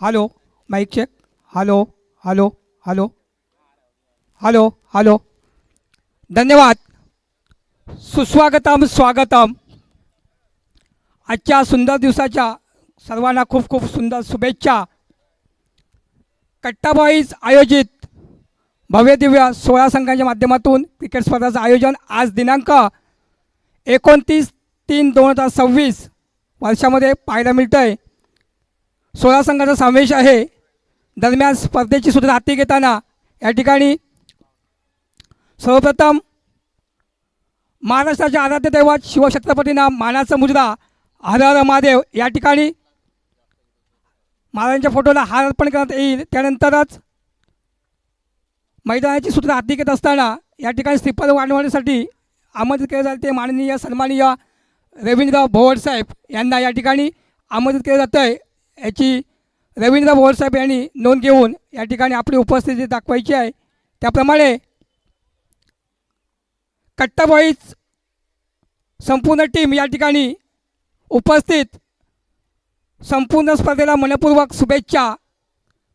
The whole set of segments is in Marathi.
Hello. Mike check. Hello hello hello hello hello. धन्यवाद. सुस्वागतम स्वागतम. आजच्या सुंदर दिवसाच्या सर्वांना खूप खूप सुंदर शुभेच्छा. कट्टा बॉईज आयोजित भव्य दिव्य 16 संघांच्या माध्यमातून क्रिकेट स्पर्धेचं आयोजन आज दिनांक 29/3/2026 वर्षामध्ये पाहायला मिळतं आहे. 16 संघाचा समावेश आहे. दरम्यान स्पर्धेची सूत्र हाती घेताना या ठिकाणी सर्वप्रथम महाराष्ट्राचे आराध्य दैवत शिवछत्रपतींना मानाचा मुजरा हर हर महादेव या ठिकाणी महाराजांच्या फोटोला हार अर्पण करण्यात येईल. त्यानंतरच मैदानाची सूत्र हाती घेत असताना या ठिकाणी श्रीफळ वाढवण्यासाठी आमंत्रित केले जाते माननीय सन्माननीय रवींद्र भोवरसाहेब यांना या ठिकाणी आमंत्रित केलं जातं आहे. याची रवींद्र भोवरसाहेब यांनी नोंद घेऊन या ठिकाणी आपली उपस्थिती दाखवायची आहे. त्याप्रमाणे कट्टा बॉईज संपूर्ण टीम या ठिकाणी उपस्थित. संपूर्ण स्पर्धेला मनपूर्वक शुभेच्छा.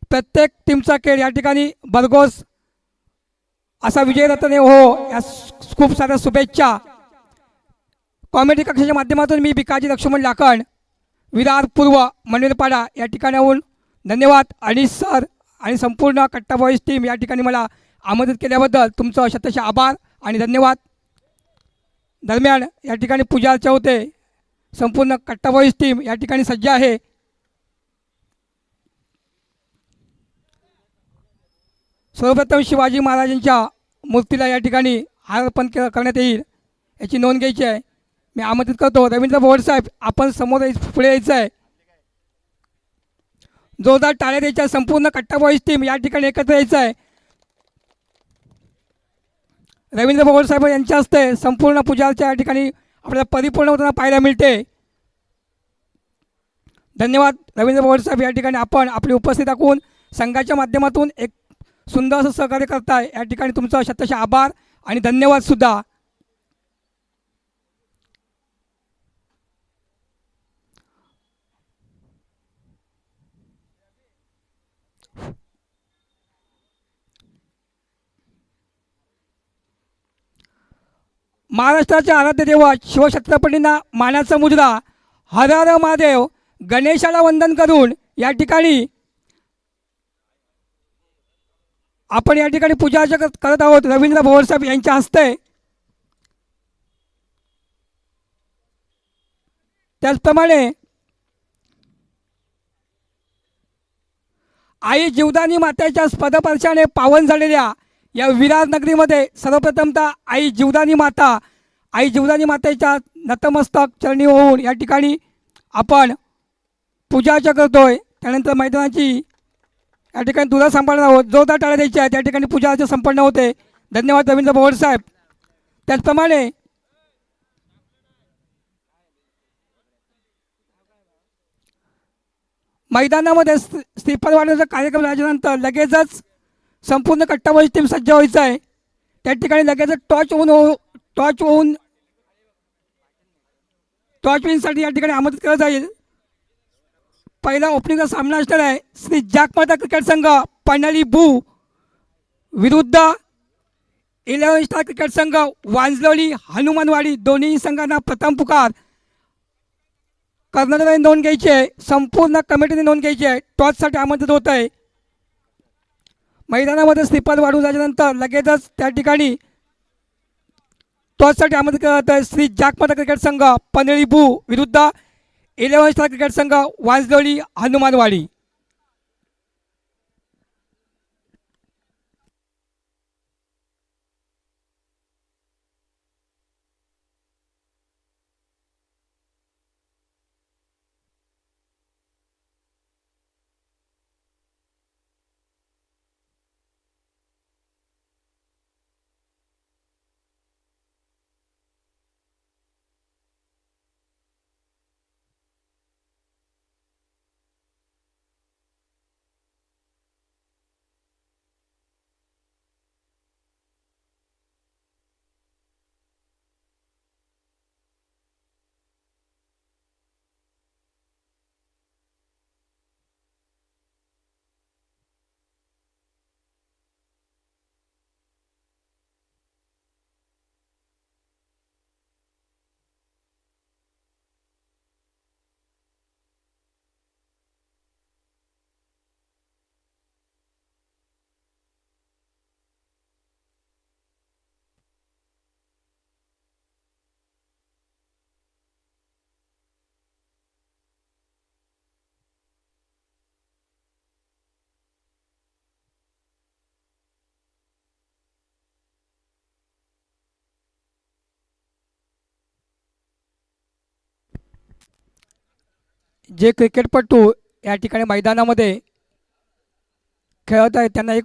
प्रत्येक टीमचा खेळ या ठिकाणी भरघोस असा विजयरत्न हो या खूप साऱ्या शुभेच्छा. कॉमेडी कक्षाच्या माध्यमातून मी भिकाजी लक्ष्मण लाखन विरार पूर्व मनवेरपाडा या ठिकाणाहून धन्यवाद. आणि सर आणि संपूर्ण कट्टा बॉईज टीम या ठिकाणी मला आमंत्रित केल्याबद्दल तुमचं शतश आभार आणि धन्यवाद. दरम्यान या ठिकाणी पूजा अर्चा होते. संपूर्ण कट्टा बॉईज टीम या ठिकाणी सज्ज आहे. सर्वप्रथम शिवाजी महाराजांच्या मूर्तीला या ठिकाणी हार अर्पण करण्यात येईल. याची नोंद घ्यायची आहे. मी आमंत्रित करतो रवींद्र भोवरसाहेब, आपण समोर पुढे यायचं आहे. जोरदार टाळ्या द्यायच्या. संपूर्ण कट्टा बॉईज टीम या ठिकाणी एकत्र यायचं आहे. रवींद्र भोवरसाहेब यांच्या हस्ते संपूर्ण पूजाच्या या ठिकाणी आपल्याला परिपूर्ण होताना पाहायला मिळते. धन्यवाद रवींद्र भोवरसाहेब. या ठिकाणी आपण आपली उपस्थिती दाखवून संघाच्या माध्यमातून एक सुंदर असं सहकार्य करताय. या ठिकाणी तुमचा शतश आभार आणि धन्यवाद सुद्धा. महाराष्ट्राचे आराध्य दैवत शिवछत्रपतींना मानाचा मुजरा हर हर महादेव. गणेशाला वंदन करून या ठिकाणी आपण या ठिकाणी पूजा करत आहोत रवींद्र भोवरसाहेब यांच्या हस्ते. त्याचप्रमाणे आई जीवदानी मातेच्या पदस्पर्शाने पावन झालेल्या या विरार नगरीमध्ये सर्वप्रथमतः आई जीवदानी मातेच्या नतमस्तक चरणी होऊन या ठिकाणी आपण पूजार्चा करतोय. त्यानंतर मैदानाची या ठिकाणी तुला सांभाळणार आहोत. जोरदार टाळ्या द्यायच्या आहेत. त्या ठिकाणी पूजा अर्चा संपन्न होते. धन्यवाद रवींद्र भोवरसाहेब. त्याचप्रमाणे मैदानामध्ये श्रीफळ वाढवण्याचा कार्यक्रम झाल्यानंतर लगेचच संपूर्ण कट्टा बॉईज टीम सज्ज व्हायचं आहे. त्या ठिकाणी लगेचच टॉर्च विनसाठी या ठिकाणी आमंत्रित केलं जाईल. पहिला ओपनिंगचा सामना असणार आहे श्री जाकमाता क्रिकेट संघ पन्हाळी बू विरुद्ध 11 स्टार क्रिकेट संघ वांजलोली हनुमानवाडी. दोन्ही संघांना प्रथम पुकार. कर्नाटकाने नोंद घ्यायची आहे. संपूर्ण कमिटीने नोंद घ्यायची आहे. टॉससाठी आमंत्रित होत आहे. मैदानामध्ये श्रीफळ वाढून झाल्यानंतर लगेचच त्या ठिकाणी टॉससाठी आमंत्रित केलं जातं. श्री जाकमाता क्रिकेट संघ पन्हाळी बू विरुद्ध 11 स्टार क्रिकेट संघ वांजलोली हनुमानवाडी. जे क्रिकेटपटू या ठिकाणी मैदानामध्ये खेळत आहेत त्यांना एक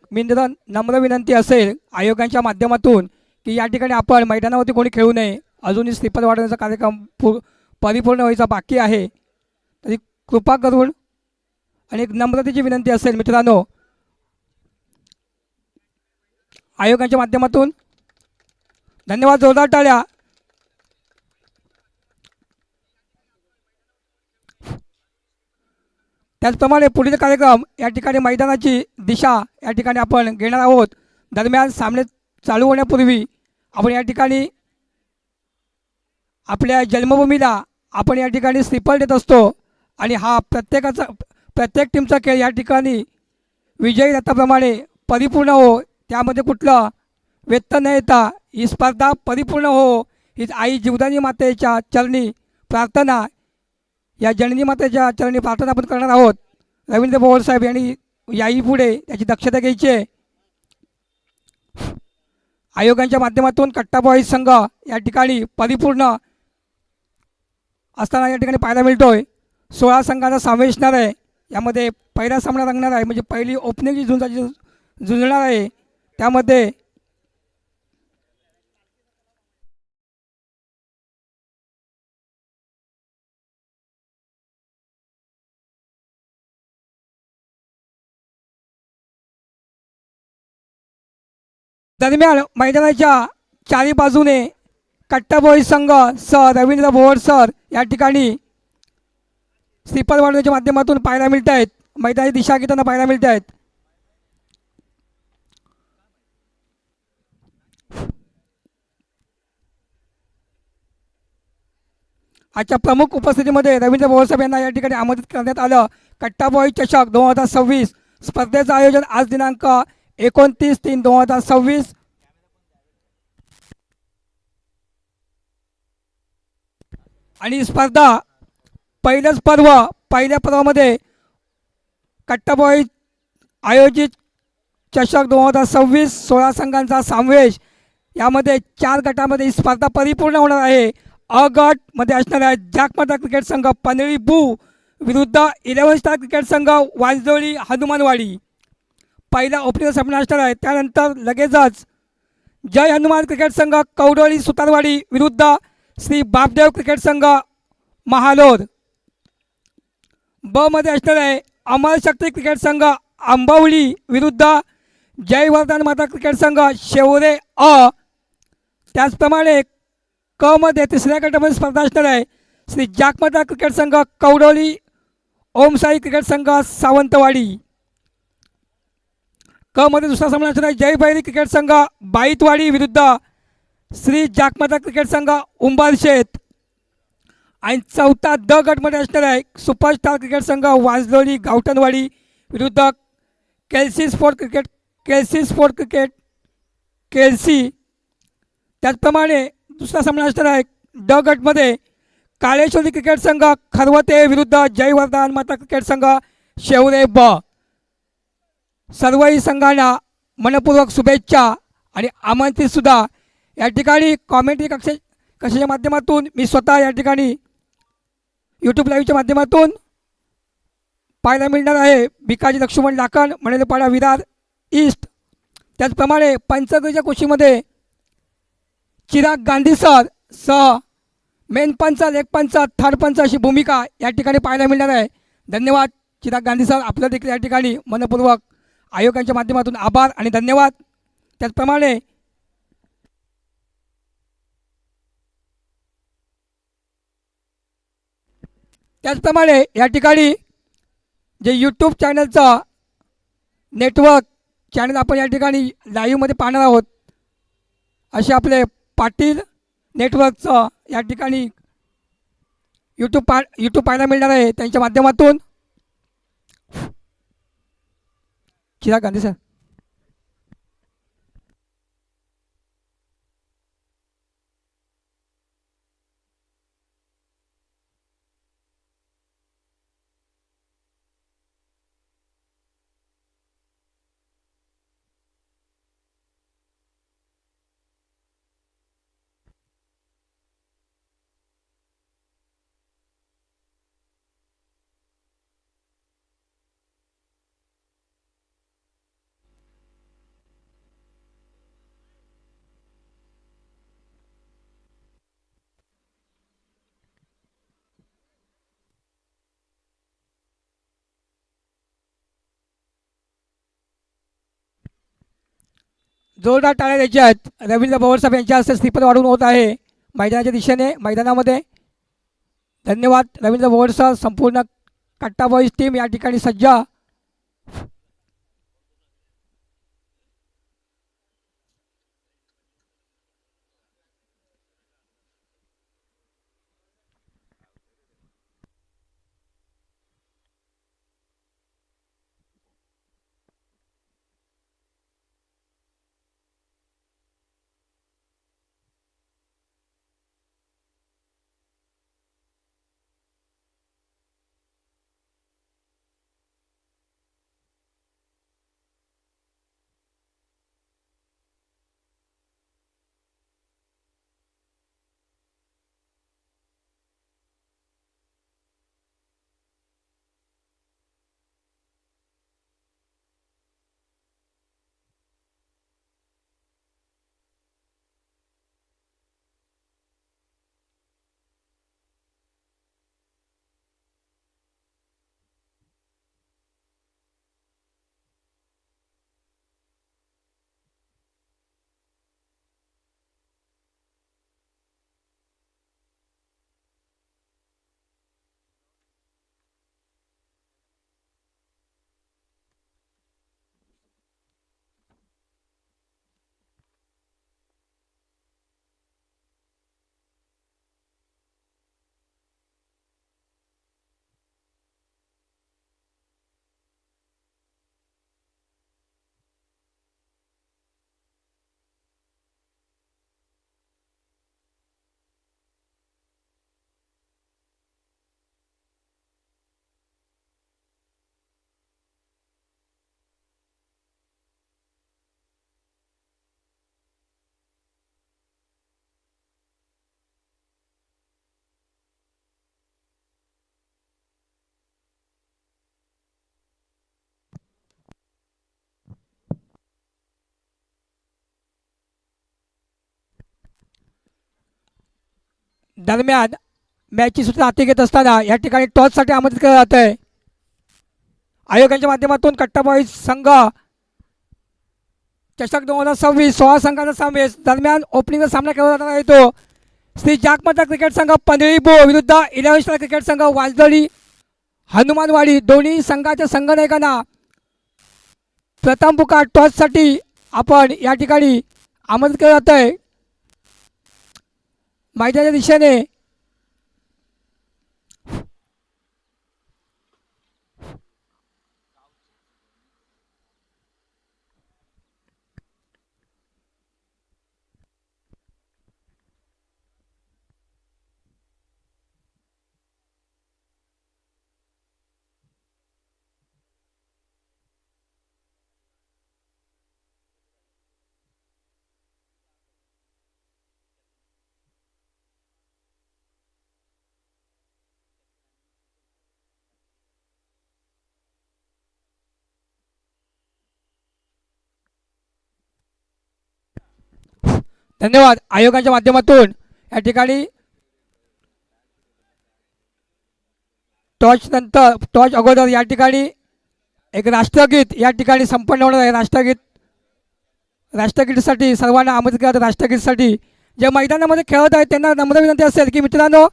नम्र विनंती असेल आयोगाच्या माध्यमातून की या ठिकाणी आपण मैदानावरती कोणी खेळू नये. अजूनही श्रीपद वाढवण्याचा कार्यक्रम परिपूर्ण व्हायचा बाकी आहे. तरी कृपा करून आणि एक नम्रतेची विनंती असेल मित्रांनो आयोगाच्या माध्यमातून. धन्यवाद. जोरदार टाळ्या. त्याचप्रमाणे पुढील कार्यक्रम या ठिकाणी मैदानाची दिशा या ठिकाणी आपण घेणार आहोत. दरम्यान सामने चालू होण्यापूर्वी आपण या ठिकाणी आपल्या जन्मभूमीला आपण या ठिकाणी श्रीफळ देत असतो आणि हा प्रत्येक टीमचा खेळ या ठिकाणी विजयी रथाप्रमाणे परिपूर्ण हो, त्यामध्ये कुठलं व्यत्यय न येता ही स्पर्धा परिपूर्ण हो हीच आई जीवदानी मातेच्या चरणी प्रार्थना, या जननी मातेच्या चरणी प्रार्थना आपण करणार आहोत. रवींद्र पवार साहेब यांनी याही पुढे त्याची दक्षता घ्यायची आहे. आयोगाच्या माध्यमातून कट्टाबॉई संघ या ठिकाणी परिपूर्ण असताना या ठिकाणी पाहायला मिळतोय. 16 संघाचा समावेश असणार आहे. यामध्ये पहिला सामना रंगणार आहे म्हणजे पहिली ओपनिंगची झुंजणार आहे. त्यामध्ये दरम्यान मैदानाच्या चारी बाजूने कट्टाबॉई संघ सर रवींद्र भोवर सर या ठिकाणी श्रीफळ वाढवण्याच्या माध्यमातून पाहायला मिळत आहेत. मैदानी दिशा घेताना पाहायला मिळत आहेत. आजच्या प्रमुख उपस्थितीमध्ये रवींद्र भोवर साहेब यांना या ठिकाणी आमंत्रित करण्यात आलं. कट्टाबॉई चषक 2026 स्पर्धेचं आयोजन आज दिनांक 29/3/2026 आणि स्पर्धा पहिल्याच पहिल्या पर्वामध्ये कट्टाबॉई आयोजित चषक 2026 16 संघांचा समावेश. यामध्ये 4 गटामध्ये ही स्पर्धा परिपूर्ण होणार आहे. अ गट मध्ये असणार आहे जाकमाता क्रिकेट संघ पनळी बू विरुद्ध 11 स्टार क्रिकेट संघ वाजदोळी हनुमानवाडी. पहिला ओपनिंग सामना असणार आहे. त्यानंतर लगेचच जय हनुमान क्रिकेट संघ कवडोळी सुतारवाडी विरुद्ध श्री बापदेव क्रिकेट संघ महालोर. ब मध्ये असणार आहे अमर शक्ती क्रिकेट संघ आंबवली विरुद्ध जय वरदान माता क्रिकेट संघ शेवरे अ. त्याचप्रमाणे क मध्ये तिसऱ्या गटामध्ये स्पर्धा असणार आहे श्री जाकमाता क्रिकेट संघ कवडोली ओमसाई क्रिकेट संघ सावंतवाडी. क मध्ये दुसरा सामना असणार आहे जय भैरी क्रिकेट संघ बाईतवाडी विरुद्ध श्री जाकमाता क्रिकेट संघ उंबारशेत. आणि चौथा द गटमध्ये असणार आहे सुपरस्टार क्रिकेट संघ वाजलोली गावठणवाडी विरुद्ध केल्सी स्पोर्ट क्रिकेट केल्सी. त्याचप्रमाणे दुसरा सामना असणार आहे ड गटमध्ये काळेश्वरी क्रिकेट संघ खरवते विरुद्ध जय वरदान माता क्रिकेट संघ शेवरे ब. सर्वही संघांना मनपूर्वक शुभेच्छा आणि आमंत्रित सुद्धा. या ठिकाणी कॉमेंट्री कक्षाच्या माध्यमातून मी स्वतः या ठिकाणी यूट्यूब लाईव्हच्या माध्यमातून पाहायला मिळणार आहे भिकाजी लक्ष्मण लाकण मणेलपाडा विरार ईस्ट. त्याचप्रमाणे पंचगजच्या कुशीमध्ये चिराग गांधी सर सह मेन पंच लेग पंच थर्ड पंच अशी भूमिका या ठिकाणी पाहायला मिळणार आहे. धन्यवाद चिराग गांधी सर, आपलं देखील या ठिकाणी मनपूर्वक आयोगाच्या माध्यमातून आभार आणि धन्यवाद. त्याचप्रमाणे या ठिकाणी जे यूट्यूब चॅनलचं नेटवर्क चॅनल आपण या ठिकाणी लाईव्हमध्ये पाहणार आहोत असे आपले पाटील नेटवर्कचं या ठिकाणी यूट्यूब पाहायला मिळणार आहे त्यांच्या माध्यमातून. चिराग गांधी सर. जोरदार टाळ्या द्यायच्या आहेत. रवींद्र पवारसाहेब यांच्या हस्ते श्रीफळ वाढून होत आहे मैदानाच्या दिशेने मैदानामध्ये. धन्यवाद रवींद्र पवारसाहेब. संपूर्ण कट्टा बॉईज टीम या ठिकाणी सज्ज. दरम्यान मॅचची सूचना हाती घेत असताना या ठिकाणी टॉससाठी आमंत्रित केलं जात आहे. आयोगाच्या माध्यमातून कट्टा बॉईज संघ चषक 2026 16 संघाचा समावेश. दरम्यान ओपनिंगचा सामना केला जाणार आहे तो श्री जागमाता क्रिकेट संघ पंधळी बो विरुद्ध 11 स्टार क्रिकेट संघ वाजदळी हनुमानवाडी. दोन्ही संघाच्या संघनायकांना प्रथम पुकार टॉससाठी आपण या ठिकाणी आमंत्रित केलं जात आहे. मैदानाच्या दिशेने धन्यवाद. आयोगाच्या माध्यमातून या ठिकाणी टॉच नंतर टॉच अगोदर या ठिकाणी एक राष्ट्रगीत या ठिकाणी संपन्न होणार आहे. राष्ट्रगीतासाठी सर्वांना आमंत्रित केलं. राष्ट्रगीतासाठी जे मैदानामध्ये खेळत आहेत त्यांना नम्र विनंती असेल की मित्रांनो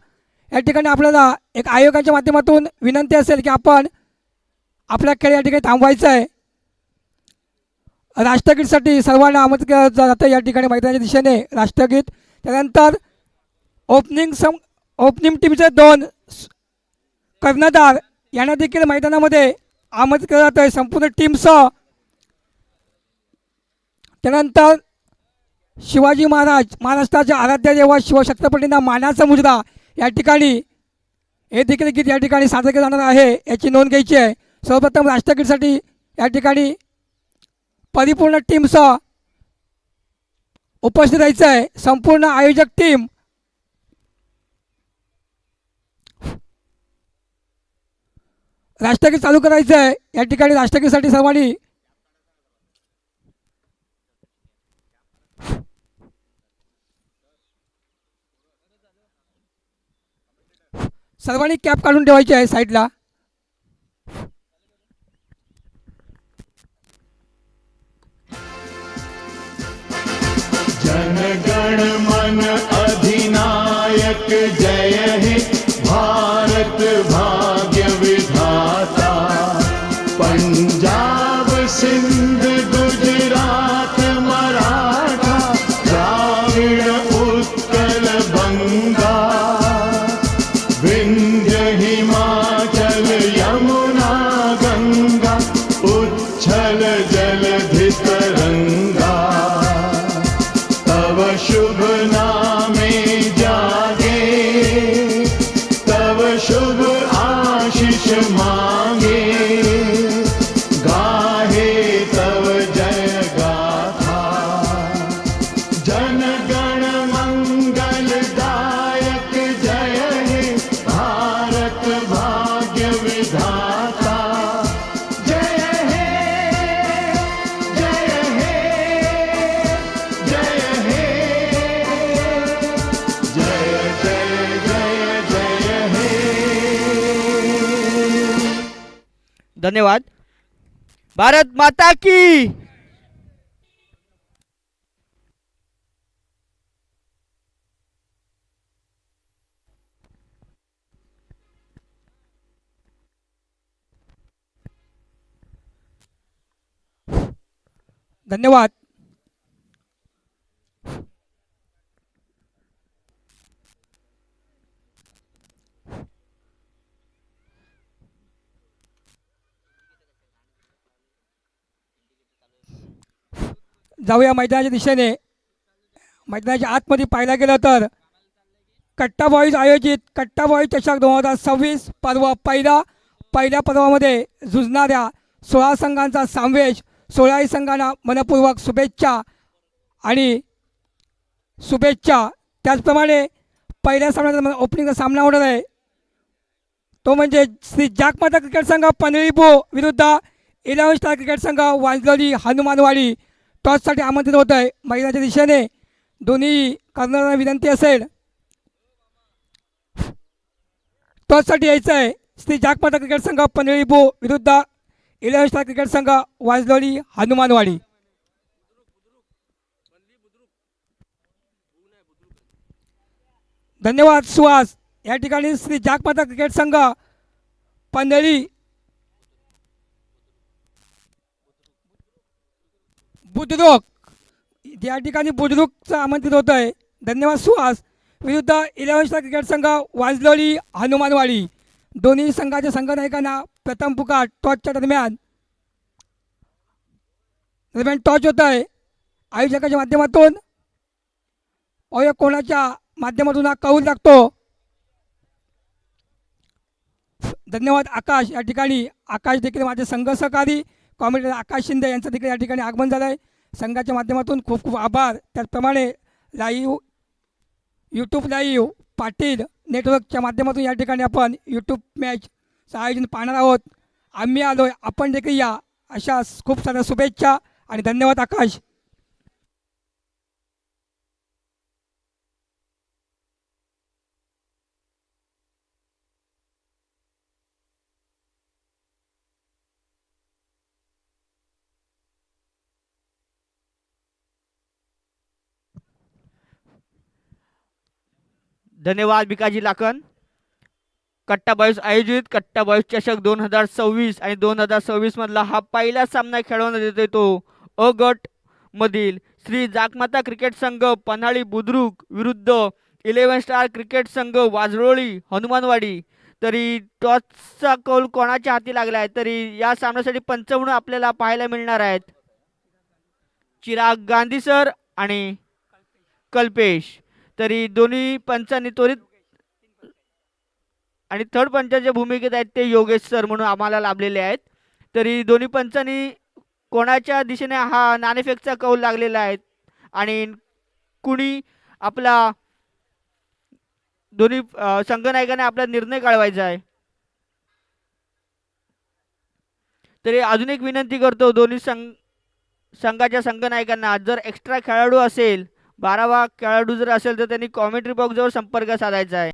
या ठिकाणी आपल्याला एक आयोगाच्या माध्यमातून विनंती असेल की आपण आपला खेळ या ठिकाणी थांबवायचा आहे. राष्ट्रगीतसाठी सर्वांना आमंत्रित केलं जातं या ठिकाणी मैदानाच्या दिशेने राष्ट्रगीत. त्यानंतर ओपनिंग टीमचे 2 कर्णधार यांना देखील मैदानामध्ये आमंत्रित केलं जातं आहे संपूर्ण टीमसह. त्यानंतर शिवाजी महाराज महाराष्ट्राच्या आराध्य देवा शिवछत्रपतींना मानाचा मुजरा या ठिकाणी हे देखील गीत या ठिकाणी सादर केलं जाणार आहे याची नोंद घ्यायची आहे. सर्वप्रथम राष्ट्रगीतसाठी या ठिकाणी परिपूर्ण टीमसह उपस्थित राहायचं आहे. संपूर्ण आयोजक टीम राष्ट्रगीत चालू करायचं आहे या ठिकाणी. राष्ट्रगीतसाठी सर्वांनी कॅप काढून ठेवायची आहे साईडला. जन गण मन अधिनायक जय हे भारत भाग्य विधाता। पंजाब सिंध गुजरात मराठा द्राविड़ उत्कल बंगा। विंध्य हिमाचल यमुना गंगा उच्छल जलधि तरंगा। तव शुभ नामे जागे तव शुभ आशीष मांगे। गाहे तव जय गाथा जन गण मंगलदायक जय हे भारत भाग्य विधाता। जय हे जय हे जय हे जय जय जय जय हे। धन्यवाद। भारत माता की। धन्यवाद। जाऊया मैदानाच्या दिशेने। मैदानाच्या आतमध्ये पाहायला गेलं तर कट्टा बॉईज आयोजित कट्टा बॉईज चषक 2026 पर्व पहिल्या पर्वामध्ये झुंजणाऱ्या 16 संघांचा समावेश। 16ही संघांना मनपूर्वक शुभेच्छा आणि शुभेच्छा। त्याचप्रमाणे पहिल्या सामन्याचा ओपनिंगचा सामना होणार आहे तो म्हणजे श्री जागमाता क्रिकेट संघ पनवेली विरुद्ध 11 स्टार क्रिकेट संघ वांजलोली हनुमानवाडी। टॉससाठी आमंत्रित होत आहे मैदानाच्या दिशेने। दोन्ही कर्णधारांना विनंती असेल टॉससाठी यायचं आहे। श्री जागमाता क्रिकेट संघ पनवेली विरुद्ध 11 स्टार क्रिकेट संघ वांजलोली हनुमानवाडी। धन्यवाद सुहास। या ठिकाणी श्री जागमाता क्रिकेट संघ पनवेली बुद्रुक या ठिकाणी बुद्रुकचं आमंत्रित होत आहे। धन्यवाद सुहास। विरुद्ध 11 स्टार क्रिकेट संघ वांजलोली हनुमानवाडी। दोन्ही संघाच्या संघनायकांना प्रथम पुकार टॉसच्या दरम्यान टॉस होत आहे आयोजकाच्या माध्यमातून। पाहूया कोणाच्या माध्यमातून हा कौल लागतो। धन्यवाद आकाश। या ठिकाणी आकाश देखील माझे संघ सहकारी कॉमेडियन आकाश शिंदे यांचं देखील या ठिकाणी आगमन झालं आहे संघाच्या माध्यमातून। खूप खूप आभार। त्याचप्रमाणे लाईव्ह यूट्यूब लाईव्ह पाटील नेटवर्कच्या माध्यमातून या ठिकाणी आपण यूट्यूब मॅचचं आयोजन पाहणार आहोत। आम्ही आलोय आपण देखील या अशा खूप साऱ्या शुभेच्छा आणि धन्यवाद आकाश। धन्यवाद भिकाजी लाखन। कट्टा बॉईज आयोजित कट्टा बॉईज चषक 2026 आणि 2026 मधला हा पहिला सामना खेळवण्यात येतोय तो अ गट मधील श्री जागमाता क्रिकेट संघ पन्हाळी बुद्रुक विरुद्ध 11 स्टार क्रिकेट संघ वाजरोळी हनुमानवाडी। तरी टॉसचा कौल कोणाच्या हाती लागला आहे तरी या सामन्यासाठी पंच म्हणून आपल्याला पाहायला मिळणार आहेत चिराग गांधी सर आणि कल्पेश। तरी दोन्ही पंचांनी त्वरित आणि थर्ड पंचाच्या भूमिकेत आहेत ते योगेश सर म्हणून आम्हाला लाभलेले आहेत। तरी दोन्ही पंचांनी कोणाच्या दिशेने हा नाणेफेकचा कौल लागलेला आहे आणि कुणी आपला दोन्ही संघनायकाने आपला निर्णय कळवायचा आहे। तरी अजून एक विनंती करतो दोन्ही संघाच्या संघनायकांना जर एक्स्ट्रा खेळाडू असेल 12वा खेळाडू जर असेल तर त्यांनी कॉमेंट्री बॉक्सवर संपर्क साधायचा आहे।